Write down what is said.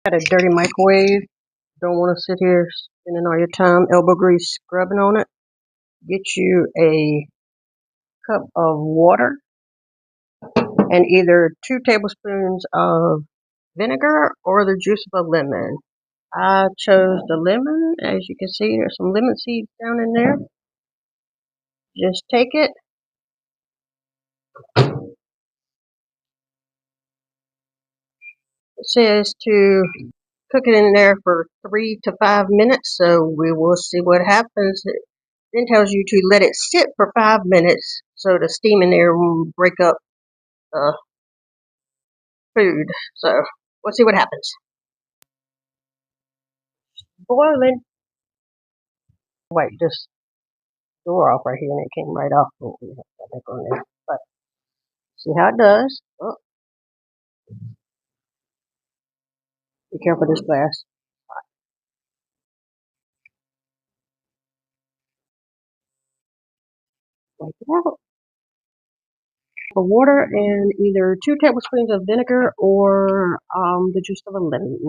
Got a dirty microwave. Don't want to sit here spending all your time elbow grease scrubbing on it. Get you a cup of water and either 2 tablespoons of vinegar or the juice of a lemon. I chose the lemon. As you can see, there's some lemon seeds down in there. Just take it. It says to cook it in there for 3 to 5 minutes, so we will see what happens. It then tells you to let it sit for 5 minutes so the steam in there will break up the food. So we'll see what happens. Boiling. Wipe this door off right here, and it came right off. Oh, we have that back on there. But see how it does. Oh, be careful this glass. Wipe it out. For water and either 2 tablespoons of vinegar or the juice of a lemon.